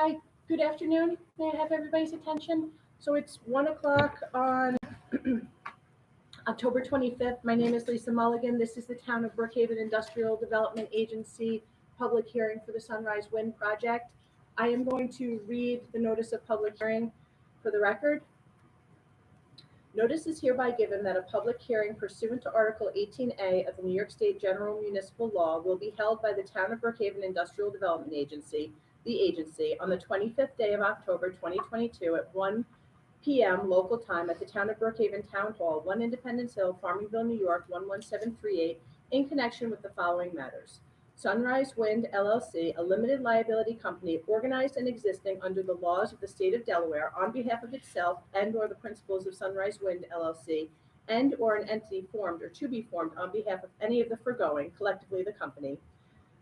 Hi, good afternoon. May I have everybody's attention? So it's 1 o'clock on October 25th. My name is Lisa Mulligan. This is the Town of Brookhaven Industrial Development Agency public hearing for the Sunrise Wind Project. I am going to read the notice of public hearing for the record. Notice is hereby given that a public hearing pursuant to Article 18A of the New York State General Municipal Law will be held by the Town of Brookhaven Industrial Development Agency, the agency, on the 25th day of October 2022 at 1 p.m. local time at the Town of Brookhaven Town Hall, 1 Independence Hill, Farmingville, New York, 11738, in connection with the following matters. Sunrise Wind LLC, a limited liability company organized and existing under the laws of the state of Delaware on behalf of itself and/or the principals of Sunrise Wind LLC, and/or an entity formed or to be formed on behalf of any of the foregoing, collectively the company.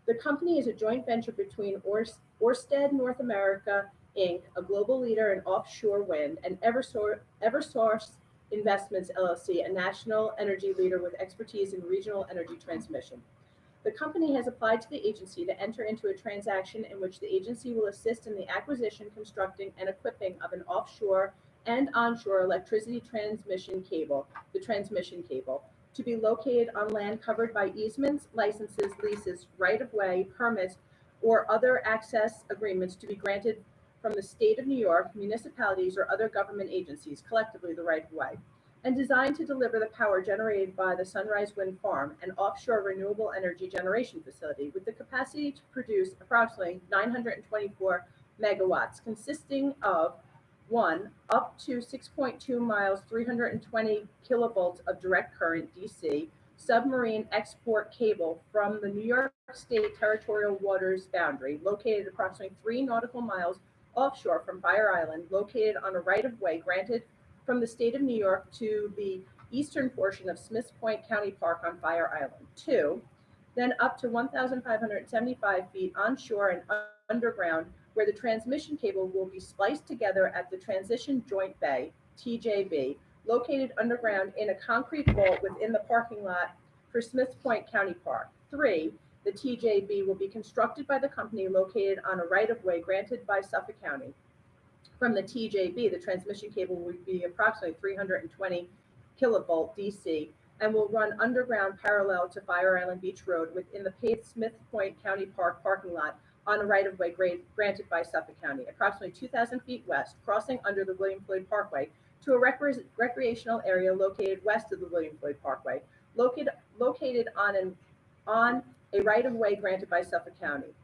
The company is a joint venture between Ørsted North America, Inc., a global leader in offshore wind, and Eversource Investments LLC, a national energy leader with expertise in regional energy transmission. The company has applied to the agency to enter into a transaction in which the agency will assist in the acquisition, constructing, and equipping of an offshore and onshore electricity transmission cable, the transmission cable, to be located on land covered by easements, licenses, leases, right-of-way, permits, or other access agreements to be granted from the state of New York, municipalities, or other government agencies, collectively the right-of-way, and designed to deliver the power generated by the Sunrise Wind Farm, an offshore renewable energy generation facility with the capacity to produce approximately 924 megawatts, consisting of one, up to 6.2 miles, 320 kilovolts of direct current DC submarine export cable from the New York State territorial waters boundary, located approximately 3 nautical miles offshore from Fire Island, located on a right-of-way granted from the state of New York to the eastern portion of Smiths Point County Park on Fire Island. Two, then up to 1,575 feet onshore and underground, where the transmission cable will be spliced together at the Transition Joint Bay, TJB, located underground in a concrete vault within the parking lot for Smiths Point County Park. Three, the TJB will be constructed by the company located on a right-of-way granted by Suffolk County. From the TJB, the transmission cable will be approximately 320 kilovolt DC and will run underground parallel to Fire Island Beach Road within the paved Smith Point County Park parking lot on a right-of-way granted by Suffolk County, approximately 2,000 feet west, crossing under the William Floyd Parkway to a recreational area located west of the William Floyd Parkway, located on a right-of-way granted by Suffolk County.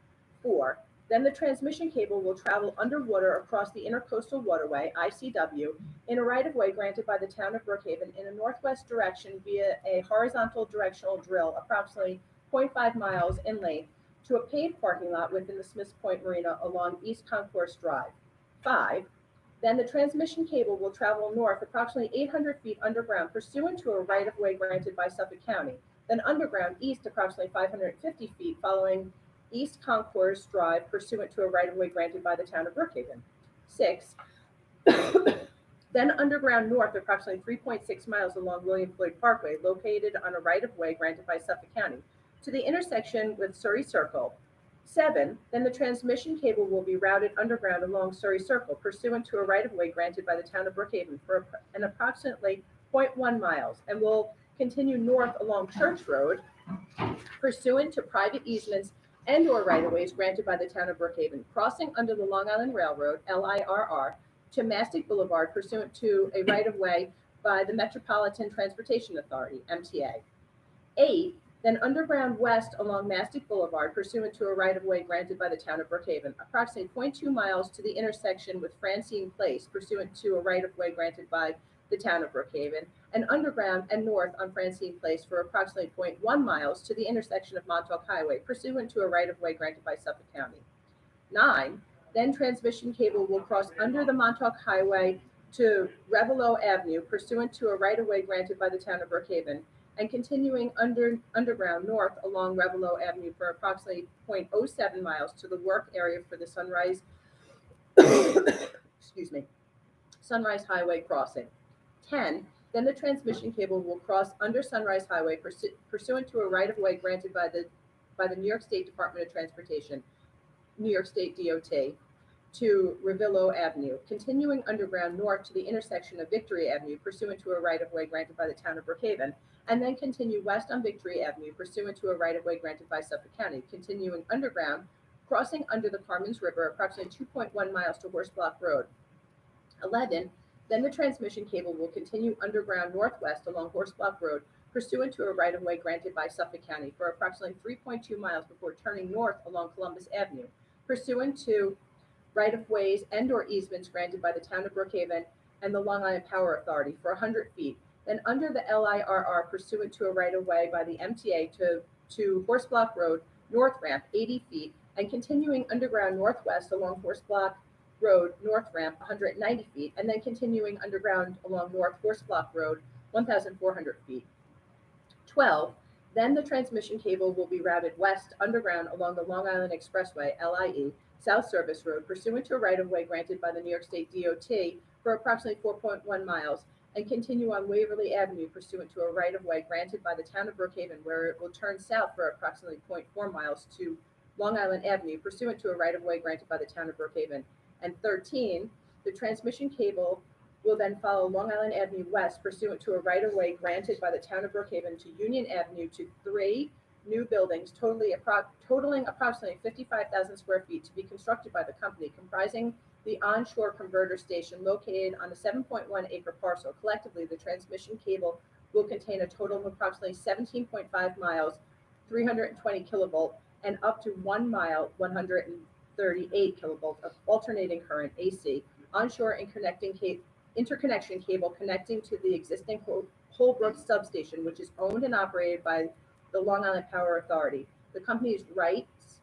Four, then the transmission cable will travel underwater across the Intercoastal Waterway, ICW, in a right-of-way granted by the Town of Brookhaven in a northwest direction via a horizontal directional drill approximately 0.5 miles in length to a paved parking lot within the Smiths Point Marina along East Concourse Drive. Five, then the transmission cable will travel north approximately 800 feet underground pursuant to a right-of-way granted by Suffolk County, then underground east approximately 550 feet following East Concourse Drive pursuant to a right-of-way granted by the Town of Brookhaven. Six, then underground north approximately 3.6 miles along William Floyd Parkway, located on a right-of-way granted by Suffolk County, to the intersection with Surrey Circle. Seven, then the transmission cable will be routed underground along Surrey Circle pursuant to a right-of-way granted by the Town of Brookhaven for an approximately 0.1 miles and will continue north along Church Road pursuant to private easements and/or right-of-ways granted by the Town of Brookhaven, crossing under the Long Island Railroad, LIRR, to Mastic Boulevard pursuant to a right-of-way by the Metropolitan Transportation Authority, MTA. Eight, then underground west along Mastic Boulevard pursuant to a right-of-way granted by the Town of Brookhaven, approximately 0.2 miles to the intersection with Francine Place pursuant to a right-of-way granted by the Town of Brookhaven, and underground and north on Francine Place for approximately 0.1 miles to the intersection of Montauk Highway pursuant to a right-of-way granted by Suffolk County. Nine, then transmission cable will cross under the Montauk Highway to Revello Avenue pursuant to a right-of-way granted by the Town of Brookhaven, and continuing underground north along Revello Avenue for approximately 0.07 miles to the work area for the Sunrise Sunrise Highway crossing. 10, then the transmission cable will cross under Sunrise Highway pursuant to a right-of-way granted by the New York State Department of Transportation, New York State DOT, to Revillo Avenue, continuing underground north to the intersection of Victory Avenue pursuant to a right-of-way granted by the town of Brookhaven, and then continue west on Victory Avenue pursuant to a right-of-way granted by Suffolk County, continuing underground, crossing under the Carmen's River approximately 2.1 miles to Horse Block Road. 11. Then the transmission cable will continue underground northwest along Horse Block Road pursuant to a right-of-way granted by Suffolk County for approximately 3.2 miles before turning north along Columbus Avenue, pursuant to right-of-ways and/or easements granted by the town of Brookhaven and the Long Island Power Authority for 100 feet, then under the LIRR pursuant to a right-of-way by the MTA to Horse Block Road north ramp 80 feet, and continuing underground northwest along Horse Block Road north ramp 190 feet, and then continuing underground along North Horse Block Road 1,400 feet. 12. Then the transmission cable will be routed west underground along the Long Island Expressway, LIE, South Service Road, pursuant to a right-of-way granted by the New York State DOT for approximately 4.1 miles, and continue on Waverly Avenue pursuant to a right-of-way granted by the town of Brookhaven, where it will turn south for approximately 0.4 miles to Long Island Avenue pursuant to a right-of-way granted by the town of Brookhaven. And 13, the transmission cable will then follow Long Island Avenue west pursuant to a right-of-way granted by the town of Brookhaven to Union Avenue to 3 new buildings totaling approximately 55,000 square feet to be constructed by the company, comprising the onshore converter station located on a 7.1 acre parcel. Collectively, the transmission cable will contain a total of approximately 17.5 miles, 320 kilovolt, and up to 1 mile, 138 kilovolts of alternating current AC onshore and interconnection cable connecting to the existing Holbrook substation, which is owned and operated by the Long Island Power Authority. The company's rights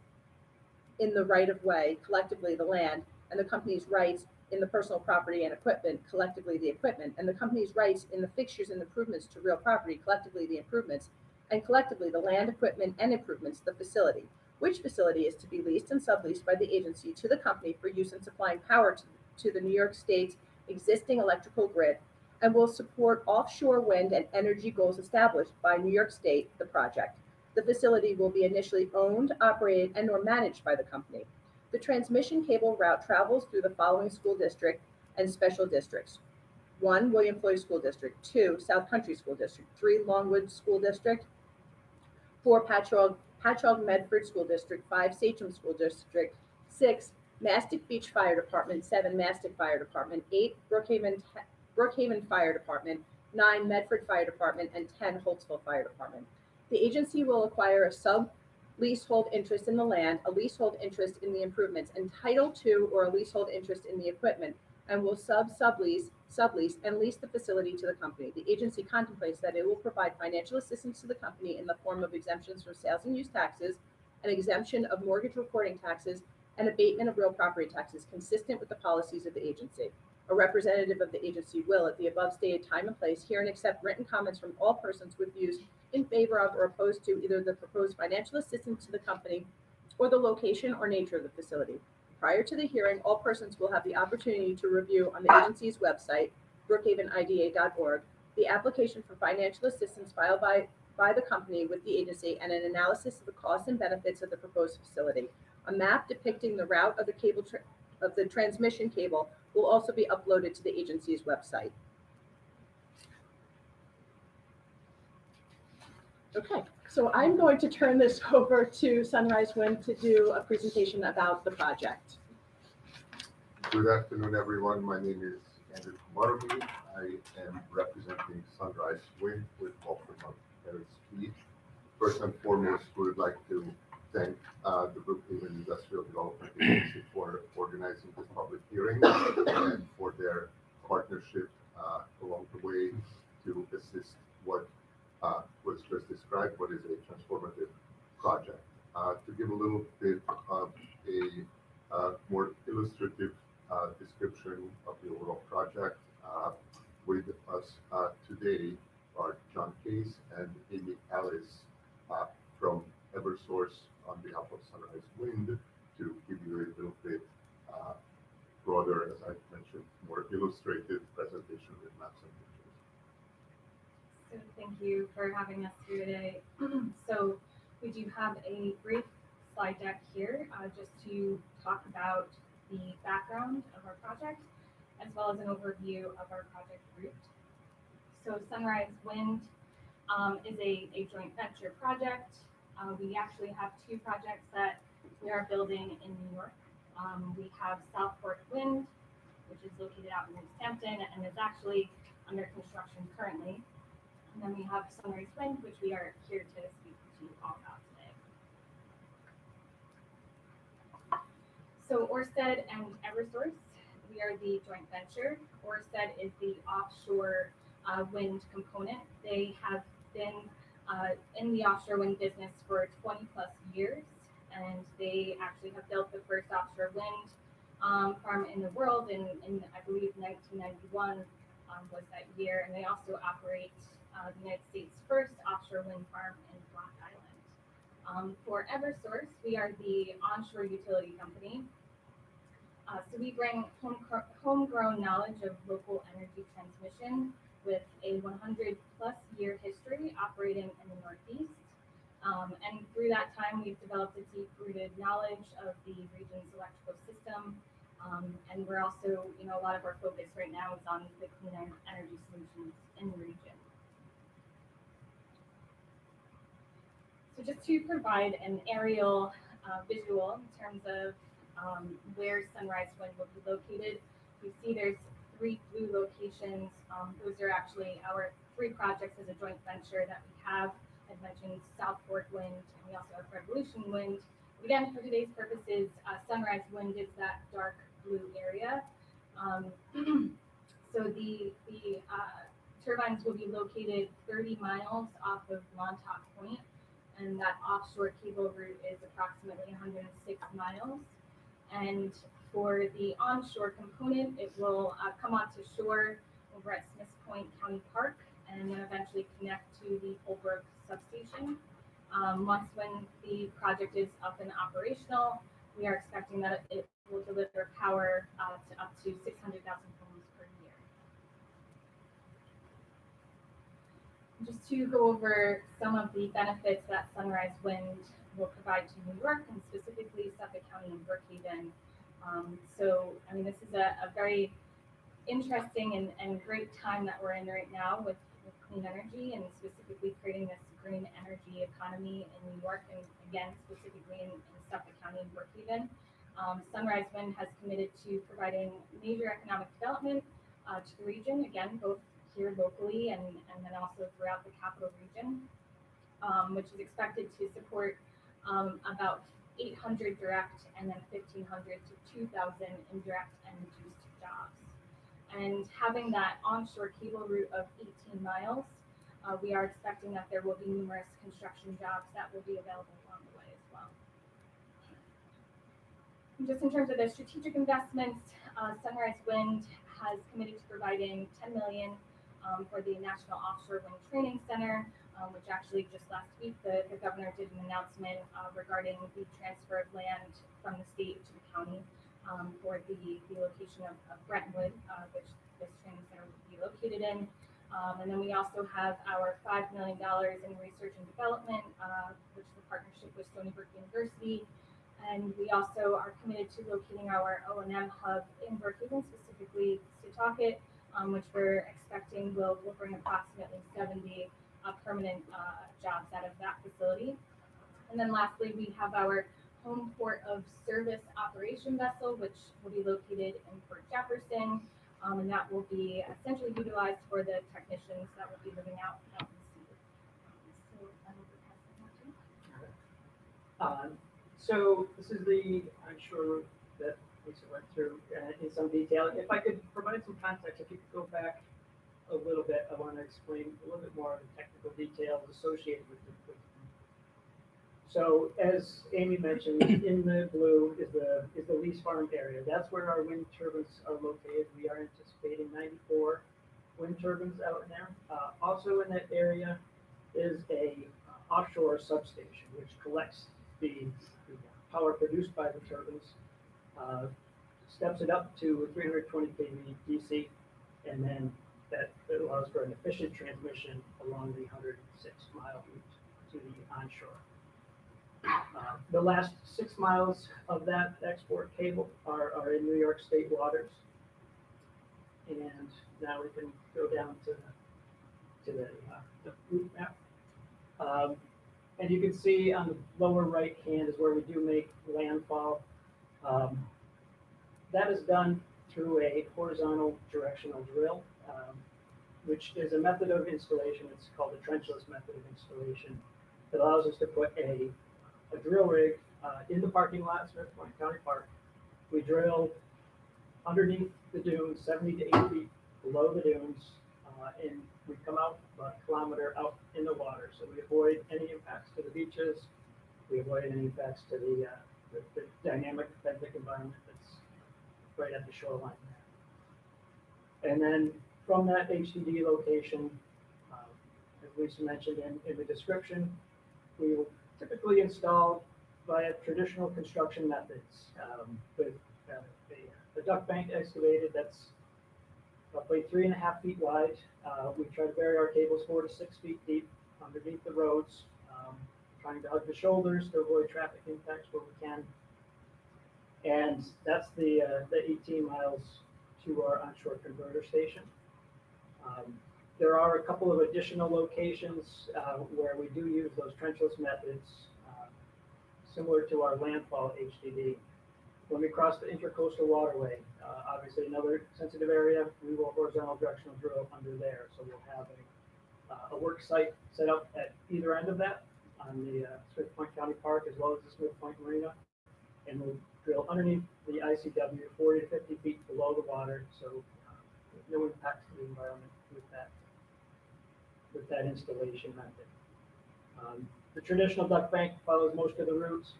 in the right-of-way, collectively the land, and the company's rights in the personal property and equipment, collectively the equipment, and the company's rights in the fixtures and improvements to real property, collectively the improvements, and collectively the land, equipment, and improvements, the facility, which facility is to be leased and subleased by the agency to the company for use in supplying power to the New York State's existing electrical grid, and will support offshore wind and energy goals established by New York State, the project. The facility will be initially owned, operated, and/or managed by the company. The transmission cable route travels through the following school district and special districts. 1, William Floyd School District. 2, South Country School District. 3, Longwood School District. 4, Patchogue Medford School District. 5, Sachem School District. 6, Mastic Beach Fire Department. 7, Mastic Fire Department. 8, Brookhaven Fire Department. 9, Medford Fire Department, and 10, Holtsville Fire Department. The agency will acquire a sub-leasehold interest in the land, a leasehold interest in the improvements, and title to or a leasehold interest in the equipment, and will sublease, and lease the facility to the company. The agency contemplates that it will provide financial assistance to the company in the form of exemptions from sales and use taxes, an exemption of mortgage recording taxes, and abatement of real property taxes consistent with the policies of the agency. A representative of the agency will, at the above stated time and place, hear and accept written comments from all persons with views in favor of or opposed to either the proposed financial assistance to the company or the location or nature of the facility. Prior to the hearing, all persons will have the opportunity to review on the agency's website, brookhavenida.org, the application for financial assistance filed by the company with the agency and an analysis of the costs and benefits of the proposed facility. A map depicting the route of the transmission cable will also be uploaded to the agency's website. Okay, so I'm going to turn this over to Sunrise Wind to do a presentation about the project. Good afternoon, everyone. My name is Andrew Kumarovi. I am representing Sunrise Wind with Walford Harris Key. First and foremost, we would like to thank the Brookhaven Industrial Development Agency for organizing this public hearing and for their partnership along the way to assist what was just described, what is a transformative project. To give a little bit of a more illustrative description of the overall project, with us today are John Case and Amy Ellis from Eversource on behalf of Sunrise Wind to give you a little bit broader, as I mentioned, more illustrative presentation with maps and pictures. So thank you for having us here today. So we do have a brief slide deck here just to talk about the background of our project, as well as an overview of our project route. So Sunrise Wind is a joint venture project. We actually have two projects that we are building in New York. We have Southport Wind, which is located out in East Hampton and is actually under construction currently. And then we have Sunrise Wind, which we are here to speak to you all about today. So Ørsted and Eversource, we are the joint venture. Ørsted is the offshore wind component. They have been in the offshore wind business for 20 plus years, and they actually have built the first offshore wind farm in the world in I believe 1991 was that year, and they also operate the United States' first offshore wind farm in Block Island. For Eversource, we are the onshore utility company. So we bring homegrown knowledge of local energy transmission with a 100 plus year history operating in the Northeast. And through that time, we've developed a deep-rooted knowledge of the region's electrical system. And we're also, a lot of our focus right now is on the clean energy solutions in the region. So just to provide an aerial visual in terms of where Sunrise Wind will be located, you see there's 3 blue locations. Those are actually our 3 projects as a joint venture that we have. I've mentioned Southport Wind, and we also have Revolution Wind. Again, for today's purposes, Sunrise Wind is that dark blue area. So the turbines will be located 30 miles off of Montauk Point, and that offshore cable route is approximately 106 miles. And for the onshore component, it will come onto shore over at Smiths Point County Park, and then eventually connect to the Holbrook substation. Once when the project is up and operational, we are expecting that it will deliver power to up to 600,000 homes per year. Just to go over some of the benefits that Sunrise Wind will provide to New York, and specifically Suffolk County and Brookhaven. This is a very interesting and great time that we're in right now with clean energy, and specifically creating this green energy economy in New York, and again, specifically in Suffolk County and Brookhaven. Sunrise Wind has committed to providing major economic development to the region, again, both here locally and then also throughout the capital region, which is expected to support about 800 direct and then 1,500 to 2,000 indirect and reduced jobs. And having that onshore cable route of 18 miles, we are expecting that there will be numerous construction jobs that will be available along the way as well. And just in terms of the strategic investments, Sunrise Wind has committed to providing $10 million for the National Offshore Wind Training Center, which actually just last week the governor did an announcement regarding the transfer of land from the state to the county for the location of Brentwood, which this training center will be located in. And then we also have our $5 million in research and development, which is a partnership with Stony Brook University. And we also are committed to locating our O&M hub in Brookhaven, specifically Setauket, which we're expecting will bring approximately 70 permanent jobs out of that facility. And then lastly, we have our home port of service operation vessel, which will be located in Port Jefferson, and that will be essentially utilized for the technicians that will be living out in the sea. So I will pass that on to you. So this is I'm sure that Lisa went through in some detail. If I could provide some context, if you could go back a little bit, I want to explain a little bit more of the technical details associated with the. So as Amy mentioned, in the blue is the lease farm area. That's where our wind turbines are located. We are anticipating 94 wind turbines out in there. Also in that area is a offshore substation which collects the power produced by the turbines, steps it up to 320 kV DC, and then that allows for an efficient transmission along the 106-mile route to the onshore. The last 6 miles of that export cable are in New York State waters. And now we can go down to the route map. And you can see on the lower right hand is where we do make landfall. That is done through a horizontal directional drill, which is a method of installation. It's called the trenchless method of installation. That allows us to put a drill rig in the parking lot at Smith Point County Park. We drill underneath the dunes, 70 to 80 feet below the dunes, and we come out about a kilometer out in the water. So we avoid any impacts to the beaches. We avoid any impacts to the dynamic benthic environment that's right at the shoreline there. And then from that HDD location, as Lisa mentioned in the description, we will typically install via traditional construction methods with the duct bank excavated that's roughly 3.5 feet wide. We try to bury our cables 4 to 6 feet deep underneath the roads, trying to hug the shoulders to avoid traffic impacts where we can. And that's the 18 miles to our onshore converter station. There are a couple of additional locations where we do use those trenchless methods, similar to our landfall HDD. When we cross the intercoastal waterway, obviously another sensitive area, we will horizontal directional drill under there. So we'll have a work site set up at either end of that on the Smith Point County Park as well as the Smith Point Marina. And we'll drill underneath the ICW 40 to 50 feet below the water. So no impact to the environment with that installation method. The traditional duct bank follows most of the routes.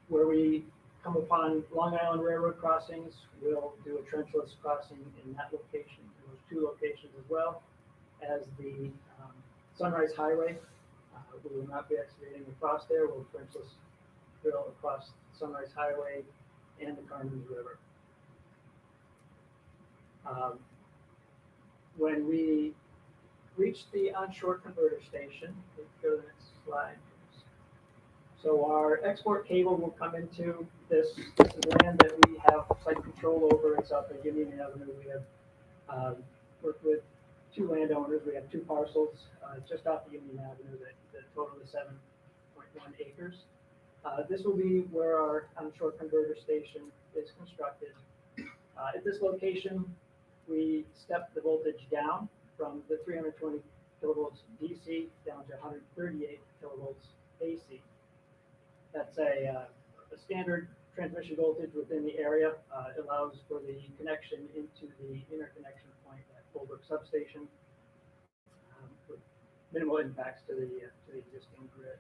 Where we come upon Long Island Railroad crossings, we'll do a trenchless crossing in that location, in those 2 locations as well as the Sunrise Highway. We will not be excavating across there. We'll trenchless drill across Sunrise Highway and the Carmens River. When we reach the onshore converter station, let's go to the next slide. So our export cable will come into this is land that we have site control over. It's up at Union Avenue. We have worked with 2 landowners. We have 2 parcels just off the Union Avenue that total is 7.1 acres. This will be where our onshore converter station is constructed. At this location, we step the voltage down from the 320 kilovolts DC down to 138 kilovolts AC. That's a standard transmission voltage within the area. It allows for the connection into the interconnection point at Holbrook substation with minimal impacts to the existing grid.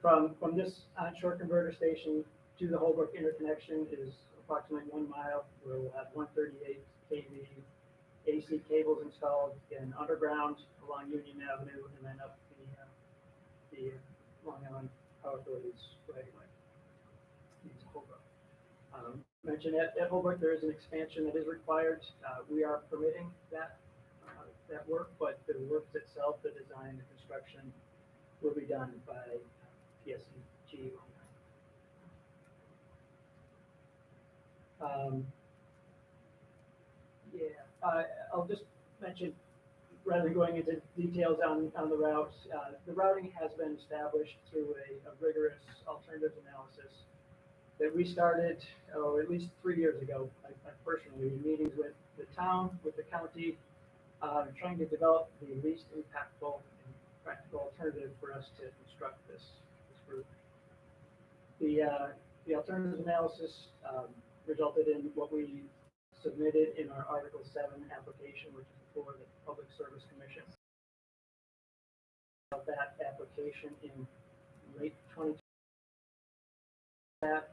From this onshore converter station to the Holbrook interconnection is approximately 1 mile, where we'll have 138 kV AC cables installed in underground along Union Avenue and then up the Long Island Power Authority's right away into Holbrook. Mentioned at Holbrook there is an expansion that is required. We are permitting that work, but the work itself, the design, the construction, will be done by PSEG. I'll just mention, rather than going into details on the routes, the routing has been established through a rigorous alternatives analysis that we started at least 3 years ago. I personally in meetings with the town, with the county, trying to develop the least impactful and practical alternative for us to construct this route. The alternatives analysis resulted in what we submitted in our Article 7 application, which is before the Public Service Commission. That application in late 2020. That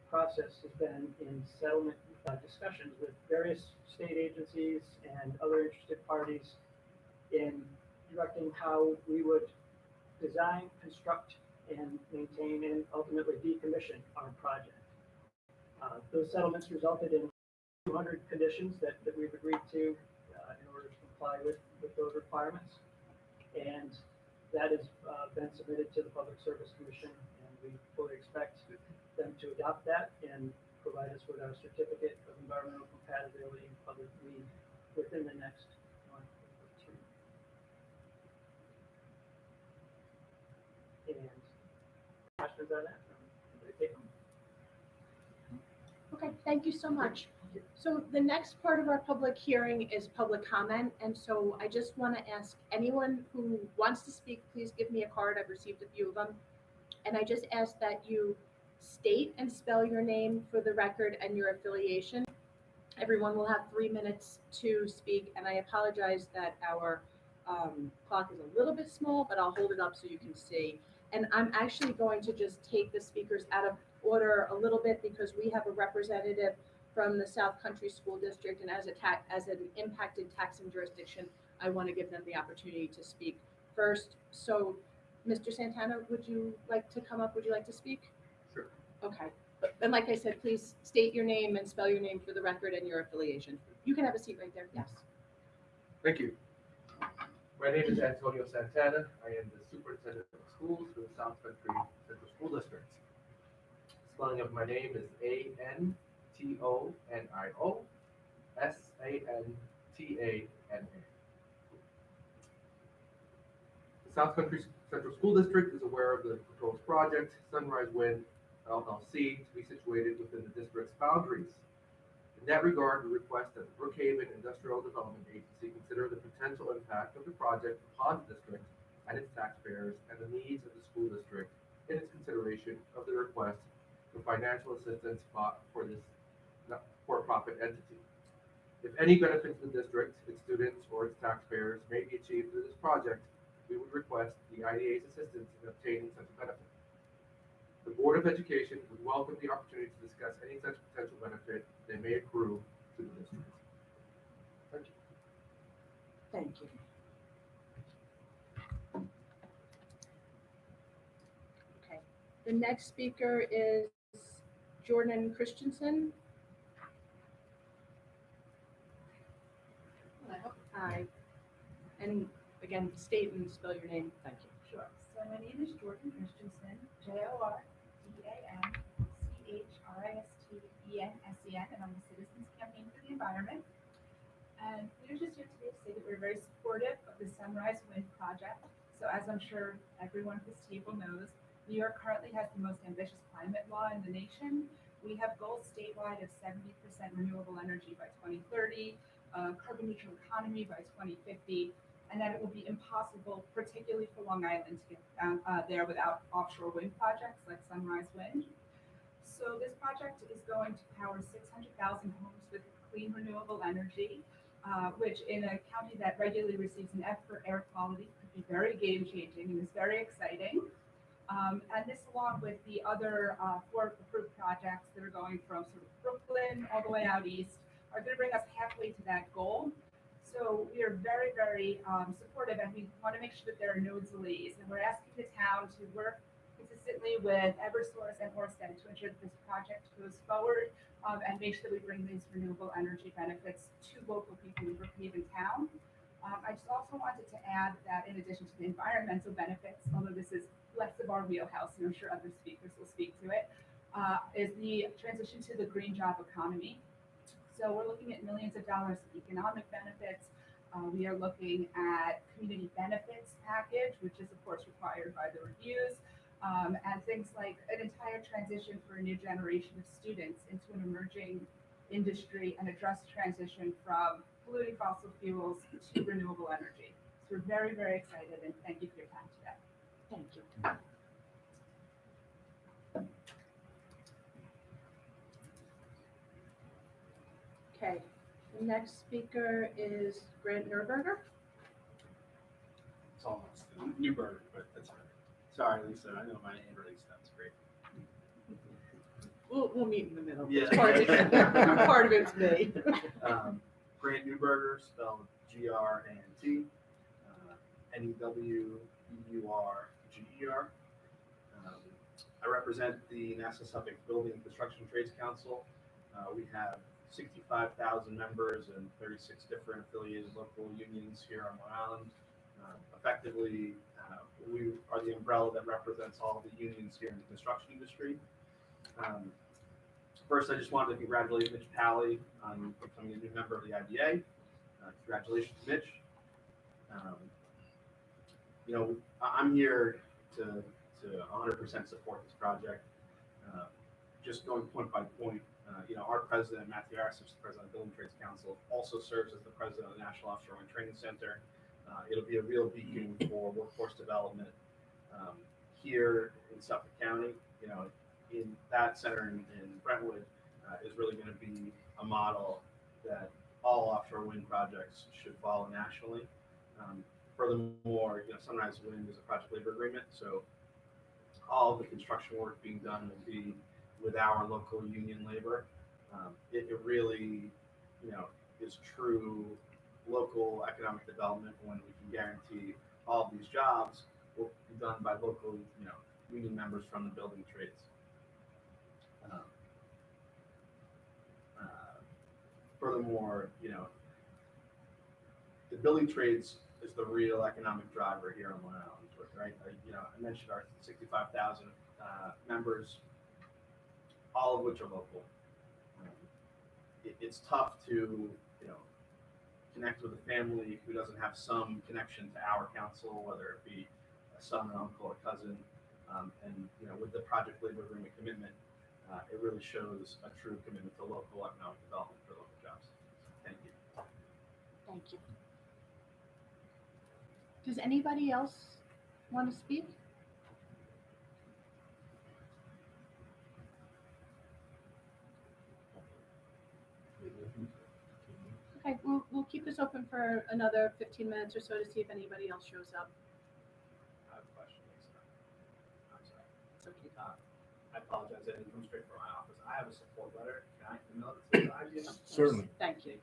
process has been in settlement discussions with various state agencies and other interested parties in directing how we would design, construct, and maintain and ultimately decommission our project. Those settlements resulted in 200 conditions that we've agreed to in order to comply with those requirements. And that has been submitted to the Public Service Commission, and we fully expect them to adopt that and provide us with our certificate of environmental compatibility and public lead within the next month or two. And questions on that? Anybody take them? Okay, thank you so much. So the next part of our public hearing is public comment, and so I just want to ask anyone who wants to speak, please give me a card. I've received a few of them. And I just ask that you state and spell your name for the record and your affiliation. Everyone will have 3 minutes to speak, and I apologize that our clock is a little bit small, but I'll hold it up so you can see. And I'm actually going to just take the speakers out of order a little bit because we have a representative from the South Country School District, and as an impacted taxing jurisdiction, I want to give them the opportunity to speak first. So, Mr. Santana, would you like to come up? Would you like to speak? Sure. Okay. And like I said, please state your name and spell your name for the record and your affiliation. You can have a seat right there. Yes. Thank you. My name is Antonio Santana. I am the superintendent of schools for the South Country Central School District. Spelling of my name is Antonio Santana. The South Country Central School District is aware of the proposed project, Sunrise Wind LLC, to be situated within the district's boundaries. In that regard, we request that the Brookhaven Industrial Development Agency consider the potential impact of the project upon the district and its taxpayers and the needs of the school district in its consideration of the request for financial assistance for this for-profit entity. If any benefit to the district, its students, or its taxpayers may be achieved through this project, we would request the IDA's assistance in obtaining such a benefit. The Board of Education would welcome the opportunity to discuss any such potential benefit they may accrue to the district. Thank you. Thank you. Okay. The next speaker is Jordan Christensen. Hi. And again, state and spell your name. Thank you. Sure. So my name is Jordan Christensen, JordanChristensen, and I'm the Citizens Campaign for the Environment. And we're just here today to say that we're very supportive of the Sunrise Wind project. So as I'm sure everyone at this table knows, New York currently has the most ambitious climate law in the nation. We have goals statewide of 70% renewable energy by 2030, carbon neutral economy by 2050, and that it will be impossible, particularly for Long Island, to get there without offshore wind projects like Sunrise Wind. So this project is going to power 600,000 homes with clean renewable energy, which in a county that regularly receives an F for air quality could be very game-changing and is very exciting. And this, along with the other 4 approved projects that are going from sort of Brooklyn all the way out east, are going to bring us halfway to that goal. So we are very, very supportive, and we want to make sure that there are no delays. And we're asking the town to work consistently with Eversource and Orsted to ensure that this project goes forward and make sure that we bring these renewable energy benefits to local people in Brookhaven town. I just also wanted to add that in addition to the environmental benefits, although this is less of our wheelhouse, and I'm sure other speakers will speak to it, is the transition to the green job economy. So we're looking at millions of dollars of economic benefits. We are looking at community benefits package, which is of course required by the reviews, and things like an entire transition for a new generation of students into an emerging industry and a just transition from polluting fossil fuels to renewable energy. So we're very, very excited, and thank you for your time today. Thank you. Okay, the next speaker is Grant Nurberger. It's almost Newburgh, but that's all right. Sorry, Lisa. I know my handwriting sounds great. We'll meet in the middle. Yeah. Part of it's me. Grant Newburger, spelled Grant, Newburger. I represent the Nassau Suffolk Building and Construction Trades Council. We have 65,000 members and 36 different affiliated local unions here on Long Island. Effectively, we are the umbrella that represents all the unions here in the construction industry. First, I just wanted to congratulate Mitch Pally on becoming a new member of the IBA. Congratulations, Mitch. I'm here to 100% support this project. Just going point by point, our president, Matthew Harris, who's the president of the Building Trades Council, also serves as the president of the National Offshore Wind Training Center. It'll be a real beacon for workforce development here in Suffolk County. In that center in Brentwood is really going to be a model that all offshore wind projects should follow nationally. Furthermore, Sunrise Wind is a project labor agreement, so all of the construction work being done will be with our local union labor. It really, is true local economic development when we can guarantee all of these jobs will be done by local, union members from the building trades. Furthermore, the building trades is the real economic driver here on Long Island, right? I mentioned our 65,000 members, all of which are local. It's tough to, connect with a family who doesn't have some connection to our council, whether it be a son, or uncle, or cousin. With the project labor agreement commitment, it really shows a true commitment to local economic development for local jobs. Thank you. Thank you. Does anybody else want to speak? Okay, we'll keep this open for another 15 minutes or so to see if anybody else shows up. I have a question, Lisa. I'm sorry. It's okay. I apologize. I didn't come straight from my office. I have a support letter. Can I email it to the IBM? Certainly. Thank you.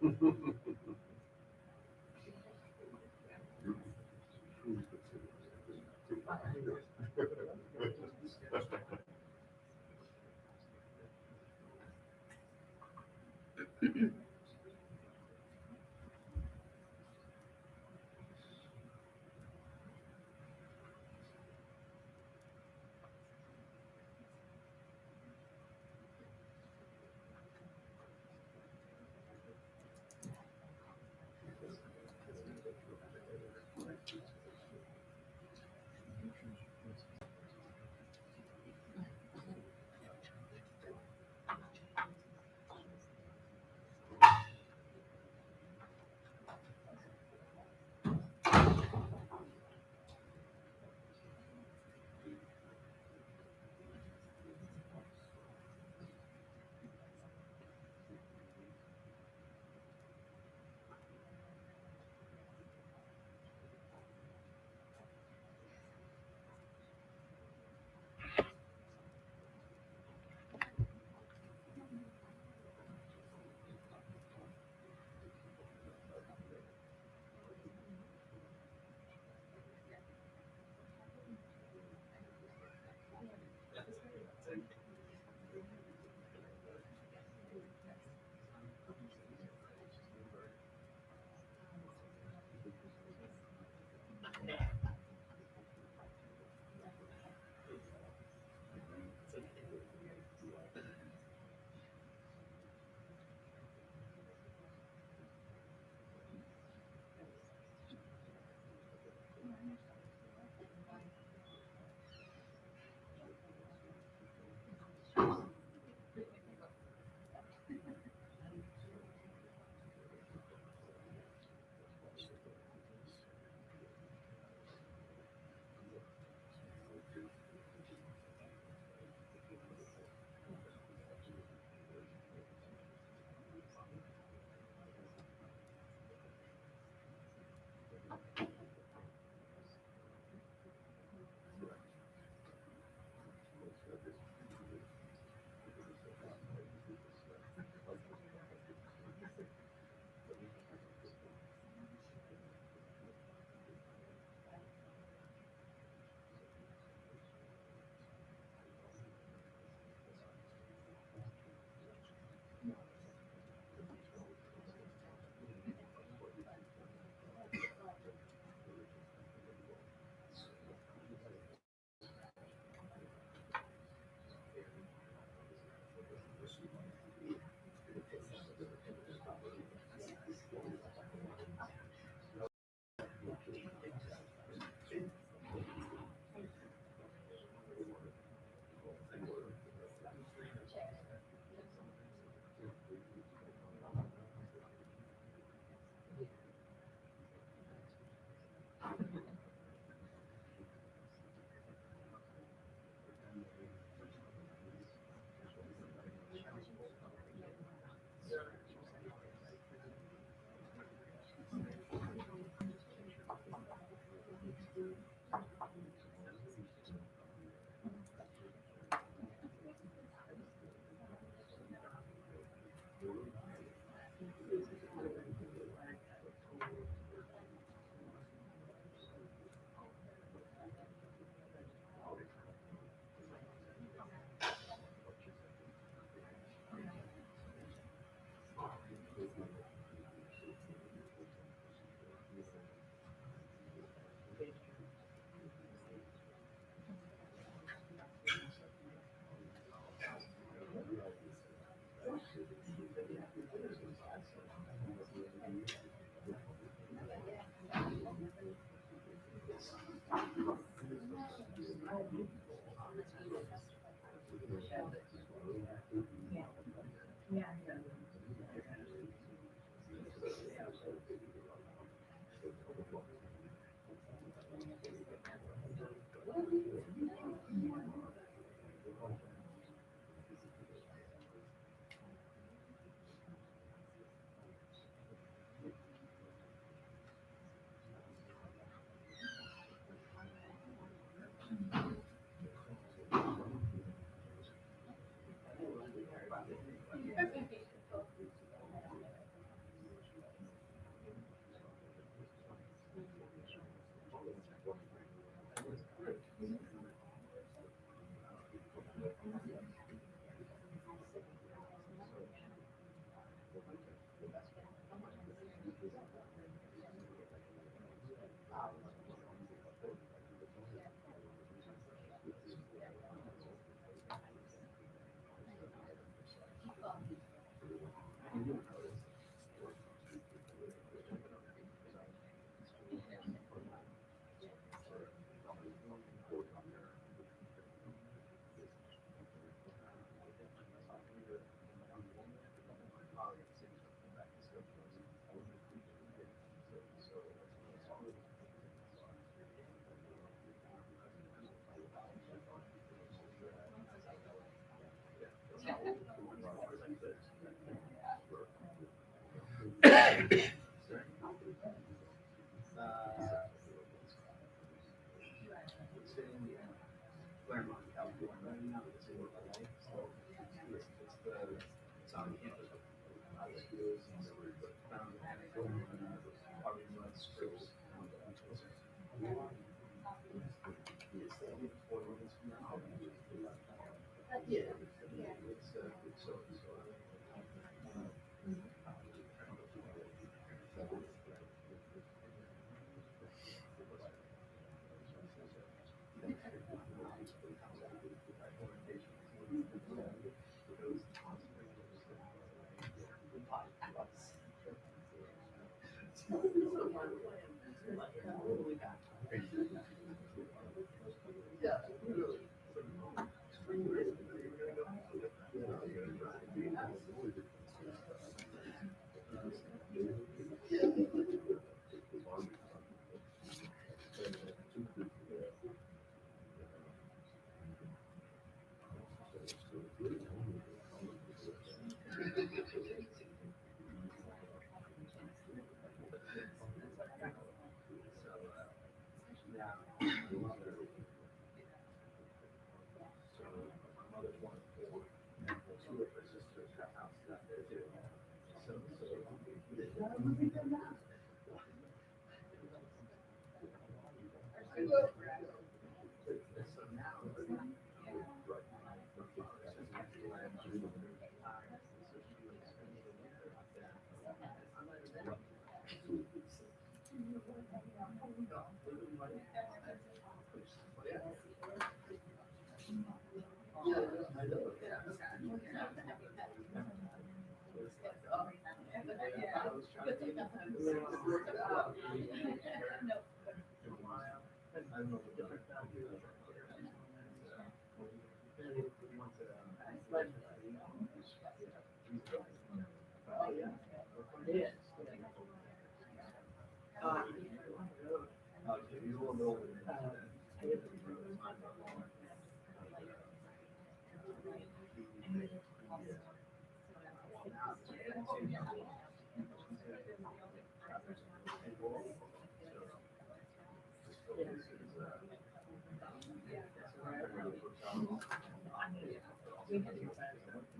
Let's see if I have anything emailed.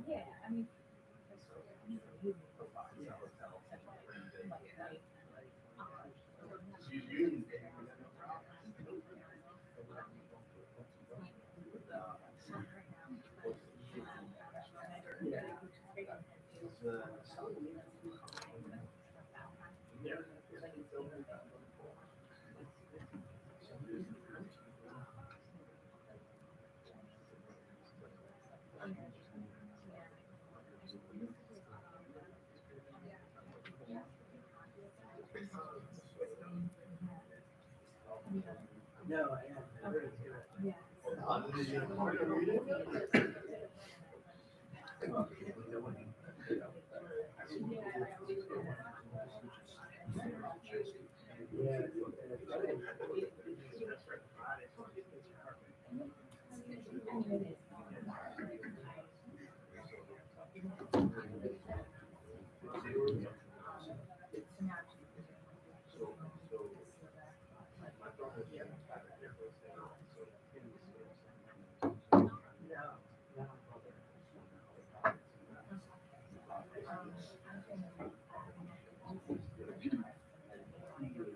Yeah, I mean. No, I haven't. I heard it's good. Yeah.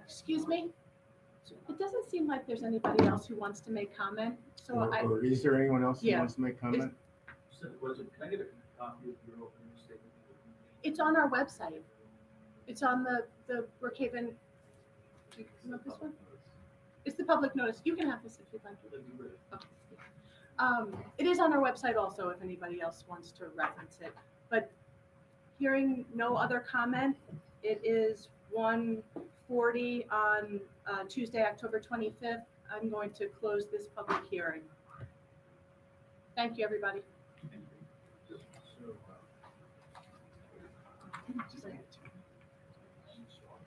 Excuse me? It doesn't seem like there's anybody else who wants to make comment, so Or is there anyone else who Yeah. wants to make comment? So was it, can I get a copy of your opening statement? it's on our website. It's on the Brookhaven, do you want this one? It's the public notice. You can have this if you'd like. That'd be great. It is on our website also if anybody else wants to reference it. But hearing no other comment, it is 1:40 on Tuesday, October 25th. I'm going to close this public hearing. Thank you, everybody. So,